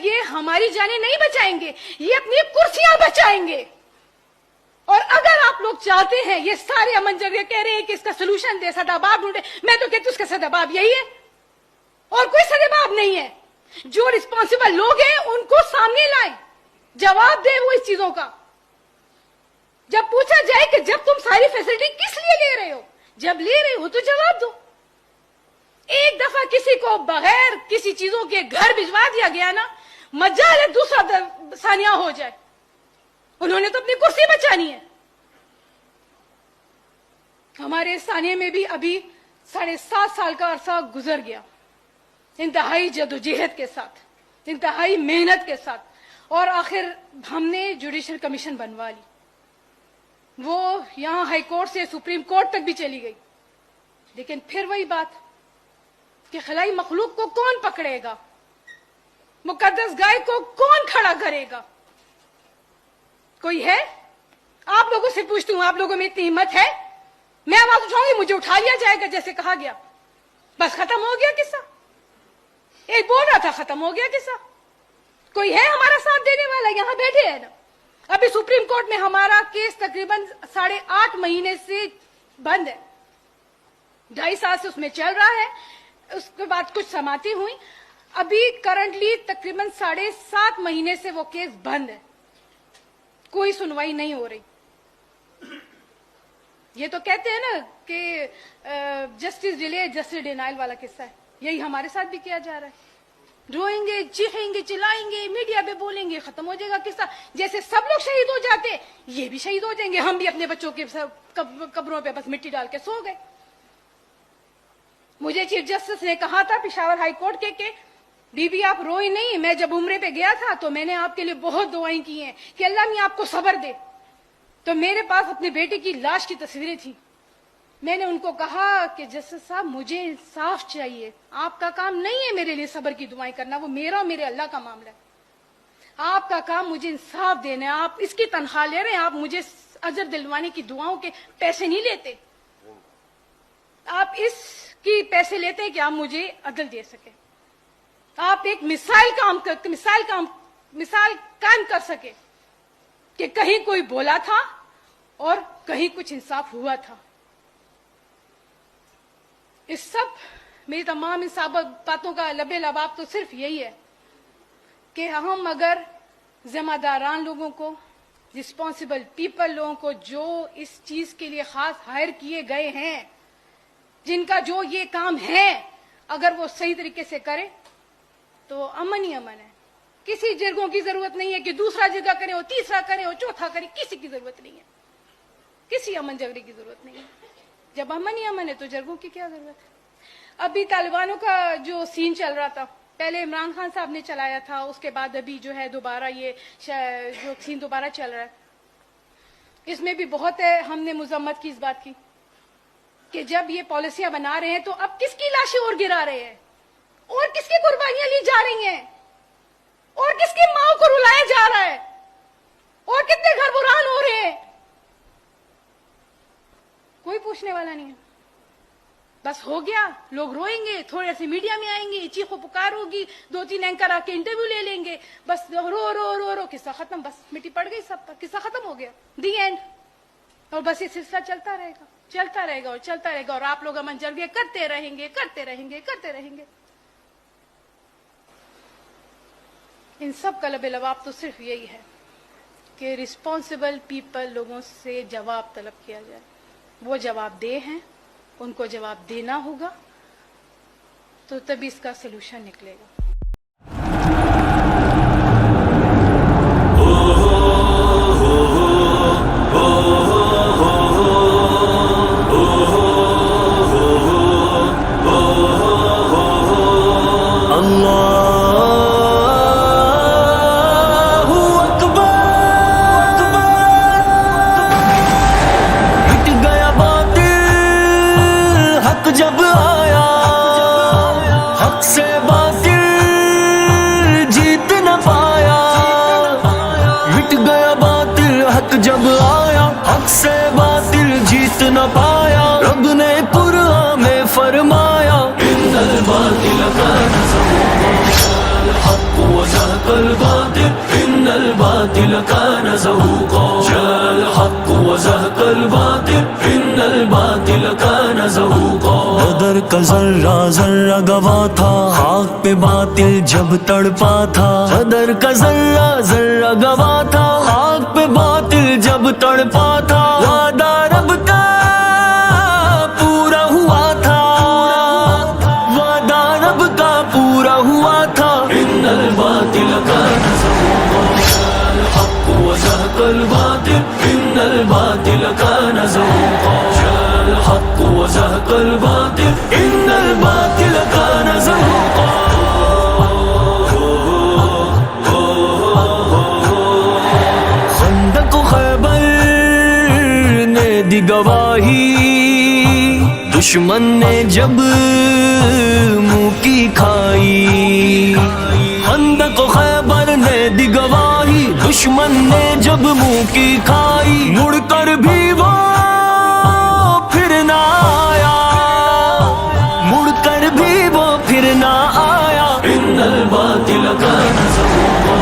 یہ ہماری جانیں نہیں بچائیں گے, یہ اپنی کرسیاں بچائیں گے. اور اگر آپ لوگ چاہتے ہیں, یہ سارے امن جگہ کہہ رہے ہیں کہ اس کا سلوشن دے, سداباب ڈھونڈے, میں تو کہتی ہوں اس کا سداباب یہی ہے اور کوئی سداباب نہیں ہے. جو رسپانسبل لوگ ہیں ان کو سامنے لائیں, جواب دیں وہ اس چیزوں کا. جب پوچھا جائے کہ جب تم ساری فیسلٹی کس لیے لے رہے ہو, جب لے رہے ہو تو جواب دو. ایک دفعہ کسی کو بغیر کسی چیزوں کے گھر بھجوا دیا گیا نا, مجال ہے دوسرا ثانیہ ہو جائے. انہوں نے تو اپنی کرسی بچانی ہے. ہمارے ثانیہ میں بھی ابھی 7.5 سال کا عرصہ گزر گیا, انتہائی جدوجہد کے ساتھ, انتہائی محنت کے ساتھ, اور آخر ہم نے جوڈیشل کمیشن بنوا لی. وہ یہاں ہائی کورٹ سے سپریم کورٹ تک بھی چلی گئی. لیکن پھر وہی بات کہ خلائی مخلوق کو کون پکڑے گا, مقدس گائے کو کون کھڑا کرے گا؟ کوئی ہے؟ آپ لوگوں سے پوچھتی ہوں, آپ لوگوں میں اتنی ہمت ہے؟ میں آواز اٹھاؤں گی, مجھے اٹھا لیا جائے گا جیسے کہا گیا, بس ختم ہو گیا قصہ. ایک بول رہا تھا ختم ہو گیا قصہ. کوئی ہے ہمارا ساتھ دینے والا؟ یہاں بیٹھے ہیں نا. ابھی سپریم کورٹ میں ہمارا کیس تقریباً 8.5 مہینے سے بند ہے, 2.5 سال سے اس میں چل رہا ہے. اس کے بعد کچھ سماعتیں ہوئی, ابھی کرنٹلی تقریباً 7.5 مہینے سے وہ کیس بند ہے, کوئی سنوائی نہیں ہو رہی. یہ تو کہتے ہیں نا کہ جسٹس ڈیلے جسٹس ڈینائل والا قصہ ہے, یہی ہمارے ساتھ بھی کیا جا رہا ہے. روئیں گے, چیخیں گے, چلائیں گے, میڈیا پہ بولیں گے, ختم ہو جائے گا قصہ. جیسے سب لوگ شہید ہو جاتے یہ بھی شہید ہو جائیں گے. ہم بھی اپنے بچوں کے قبروں پہ بس مٹی ڈال کے سو گئے. مجھے چیف جسٹس نے کہا تھا پشاور ہائی کورٹ کے کہ بی بی آپ روئی نہیں, میں جب عمرے پہ گیا تھا تو میں نے آپ کے لیے بہت دعائیں کی ہیں کہ اللہ نے آپ کو صبر دے. تو میرے پاس اپنے بیٹے کی لاش کی تصویریں تھیں. میں نے ان کو کہا کہ جسٹس صاحب مجھے انصاف چاہیے, آپ کا کام نہیں ہے میرے لیے صبر کی دعائیں کرنا, وہ میرا اور میرے اللہ کا معاملہ ہے. آپ کا کام مجھے انصاف دینا ہے. آپ اس کی تنخواہ لے رہے ہیں, آپ مجھے اجر دلوانے کی دعاؤں کے پیسے نہیں لیتے, آپ اس کی پیسے لیتے ہیں کہ آپ مجھے عدل دے سکیں, آپ ایک مثال قائم کر سکے کہ کہیں کوئی بولا تھا اور کہیں کچھ انصاف ہوا تھا. اس سب میری تمام ان سب باتوں کا لب لباب تو صرف یہی ہے کہ ہم اگر ذمہ داران لوگوں کو, رسپانسبل پیپل لوگوں کو, جو اس چیز کے لیے خاص ہائر کیے گئے ہیں, جن کا جو یہ کام ہے, اگر وہ صحیح طریقے سے کرے تو امن ہی امن ہے. کسی جرگوں کی ضرورت نہیں ہے کہ دوسرا جرگہ کرے ہو, تیسرا کرے ہو, چوتھا کرے, کسی کی ضرورت نہیں ہے, کسی امن جگڑے کی ضرورت نہیں ہے. جب امن ہی امن ہے تو جرگوں کی کیا ضرورت ہے؟ ابھی طالبانوں کا جو سین چل رہا تھا, پہلے عمران خان صاحب نے چلایا تھا, اس کے بعد ابھی جو ہے دوبارہ یہ جو سین دوبارہ چل رہا ہے, اس میں بھی بہت ہے ہم نے مذمت کی اس بات کی کہ جب یہ پالیسیاں بنا رہے ہیں تو اب کس کی لاشیں اور گرا رہے ہیں, اور کس کی قربانیاں لی جا رہی ہیں, اور کس کی ماں کو رلایا جا رہا ہے, اور کتنے گھر بران ہو رہے ہیں, کوئی پوچھنے والا نہیں ہے. بس ہو گیا, لوگ روئیں گے, تھوڑے سے میڈیا میں آئیں گے, چیخ و پکار ہوگی, 2-3 اینکر آ کے انٹرویو لے لیں گے, بس رو رو رو رو, قصہ ختم, بس مٹی پڑ گئی سب پر, قصہ ختم ہو گیا, دی اینڈ. اور بس یہ سلسلہ چلتا رہے گا, چلتا رہے گا اور چلتا رہے گا, اور آپ لوگ امن جرگے کرتے رہیں گے, کرتے رہیں گے, کرتے رہیں گے. ان سب کا لب لباب تو صرف یہی ہے کہ رسپانسبل پیپل لوگوں سے جواب طلب کیا جائے. وہ جواب دے ہیں, ان کو جواب دینا ہوگا, تو تبھی اس کا سلوشن نکلے گا. جب آیا حق سے باطل جیت نہ پایا, مٹ گیا باطل حق جب آیا, حق سے باطل جیت نہ پایا. رب نے قرآن میں فرمایا ان الباطل کان زہوقا الحق وزهق الباطل إن الباطل كان زهوقا جاء الحق وزهق الباطل إن الباطل كان زهوقا بدر کا ذرہ ذرہ گواہ تھا خاک پہ باطل جب تڑپا تھا بدر کا ذرہ ذرہ گواہ تھا خاک پہ باطل جب تڑپا تھا وعدہ رب کا پورا ہوا تھا وعدہ رب کا پورا ہوا تھا ان الباطل كان زهوقا الحق وزهق الباطل ان الباطل كان زهوقا الحق وزهق الباطل ان الباطل كان زهوقا خندق و خیبر نے دی گواہی دشمن نے جب منہ کی کھائی خندق و خیبر نے دی گواہی دشمن نے جب منہ کی کھائی مڑ کر بھی وہ پھر نہ آیا مڑ کر بھی وہ پھر نہ آیا ان الباطل كان زهوقا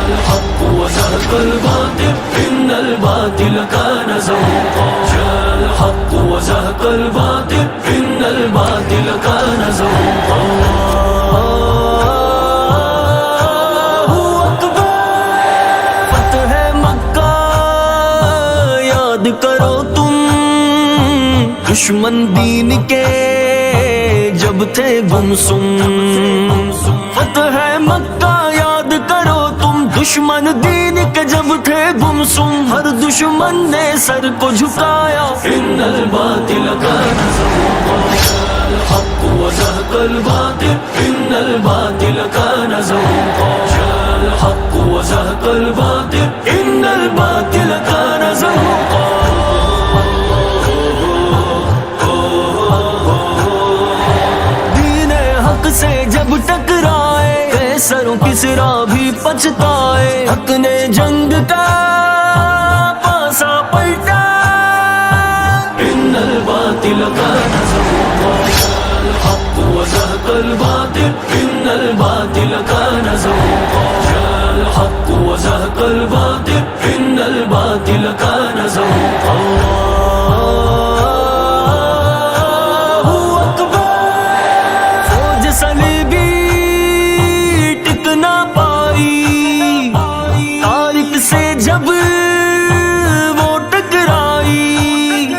الحق وزهق الباطل ان الباطل كان زهوقا الحق وزهق الباطل ان الباطل كان زهوقا فتح مکہ یاد کرو تم دشمن دین کے جب تھے گمسم فتح مکہ یاد کرو تم دشمن دین کے جب تھے گمسم ہر دشمن نے سر کو جھکایا ان الباطل كان زهوقا الحق وزهق الباطل ان الباطل كان زهوقا الحق وزهق الباطل ان الباطل كان زهوقا دین حق سے جب ٹکرائے قیصر و کسریٰ بھی پچھتائے حق نے جنگ کا پاسا پلٹا ان الباطل كان زهوقا الحق وزهق الباطل ان الباطل كان زهوقا الحق وزهق الباطل ان الباطل كان زهوقا فوج صلیبی ٹک نہ پائی طارق سے جب وہ ٹکرائی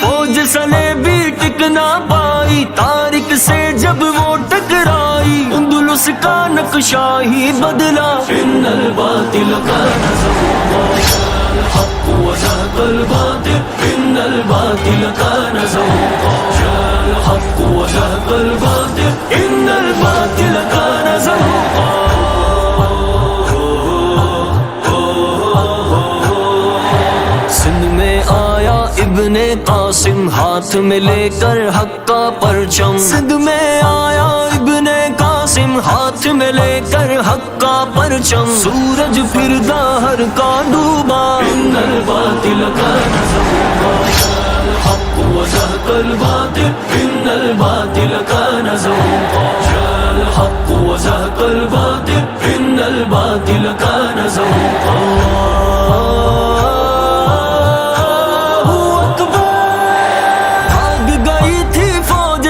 فوج صلیبی ٹک نہ پائی طارق سے جب وہ ٹکرائی اندلس کا نقشہ ہی بدلا ان الباطل كان زهوقا الحق وزهق الباطل ان الباطل كان زهوقا الحق وزهق الباطل ان الباطل كان زهوقا سندھ میں آیا ابن قاسم ہاتھ میں لے کر حق کا پرچم سندھ میں آیا ابن قاسم ہاتھ میں لے کر حق کا پرچم سورج پھر داہر کا ڈوبا ان الباطل كان زهوقا الحق وزهق الباطل ان الباطل كان زهوقا الحق وزهق الباطل ان الباطل كان زهوقا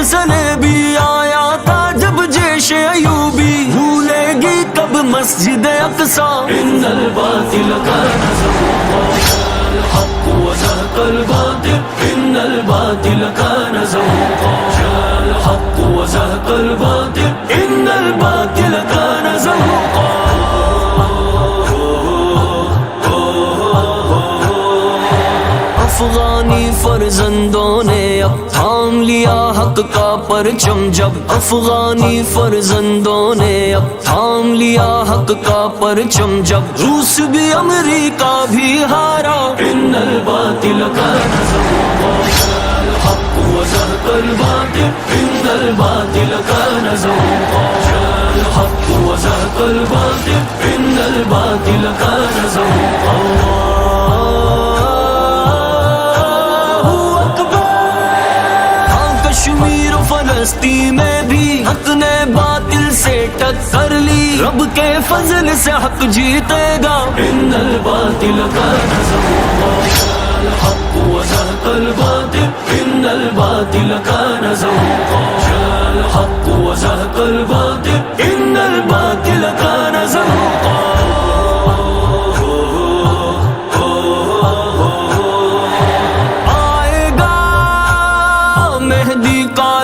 صلیبی آیا تھا جب جیش ایوبی بھولے گی کب مسجد اقصی ان الباطل كان زهوقا الحق وزهق الباطل ان الباطل كان زهوقا الحق وزهق الباطل ان الباطل كان زهوقا افغانی فرزندوں نے اب تھام لیا حق کا پرچم جب افغانی فرزندوں نے اب تھام لیا حق کا پرچم جب روس بھی امریکہ بھی ہارا ان الباطل كان زهوقا الحق وزهق الباطل ان الباطل كان زهوقا الحق وزهق الباطل ان الباطل كان زهوقا کشمیر و فلسطین میں بھی حق نے باطل سے ٹکر لی، رب کے فضل سے حق جیتے گا، ان الباطل کان زہوقا، الحق وزهق الباطل ان الباطل کان زہوقا، الحق وزهق الباطل ان الباطل کان زہوقا۔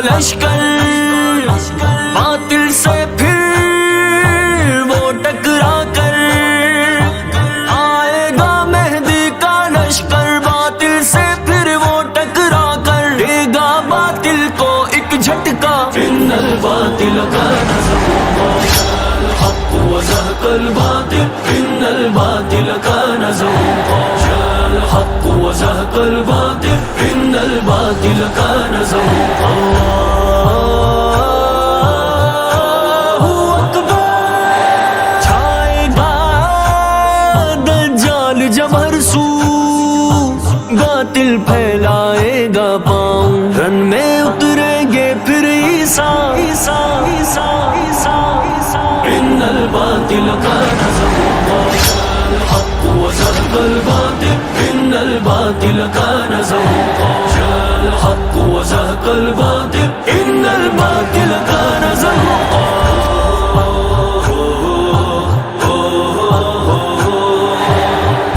لشکر باطل سے پھر وہ ٹکرا کر آئے گا، مہدی کا لشکر باطل سے پھر وہ ٹکرا کر دے گا باطل کو ایک جھٹکا، ان الباطل کان زہوقا، الحق وزهق الباطل ان الباطل کان زہوقا، الحق وزهق الباطل ان الباطل کان زہوقا۔ چھائے گا دجال جب ہر سو، باطل پھیلائے گا پاؤں، رن میں اتریں گے پھر عیسیٰ، ان الباطل کان زہوقا، الحق وزهق الباطل ان الباطل کان زہوقا، الحق وزهق الباطل ان الباطل کان زہوقا۔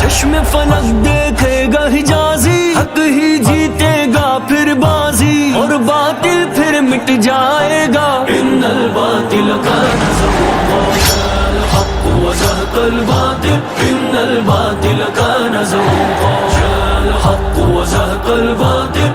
چشم فلک دیکھے گا حجازی، حق ہی جیتے گا پھر بازی، اور باطل پھر مٹ جائے گا، ان الباطل کان زہوقا، الحق وزهق الباطل ان الباطل کان زہوقا، الحق وزهق الباطل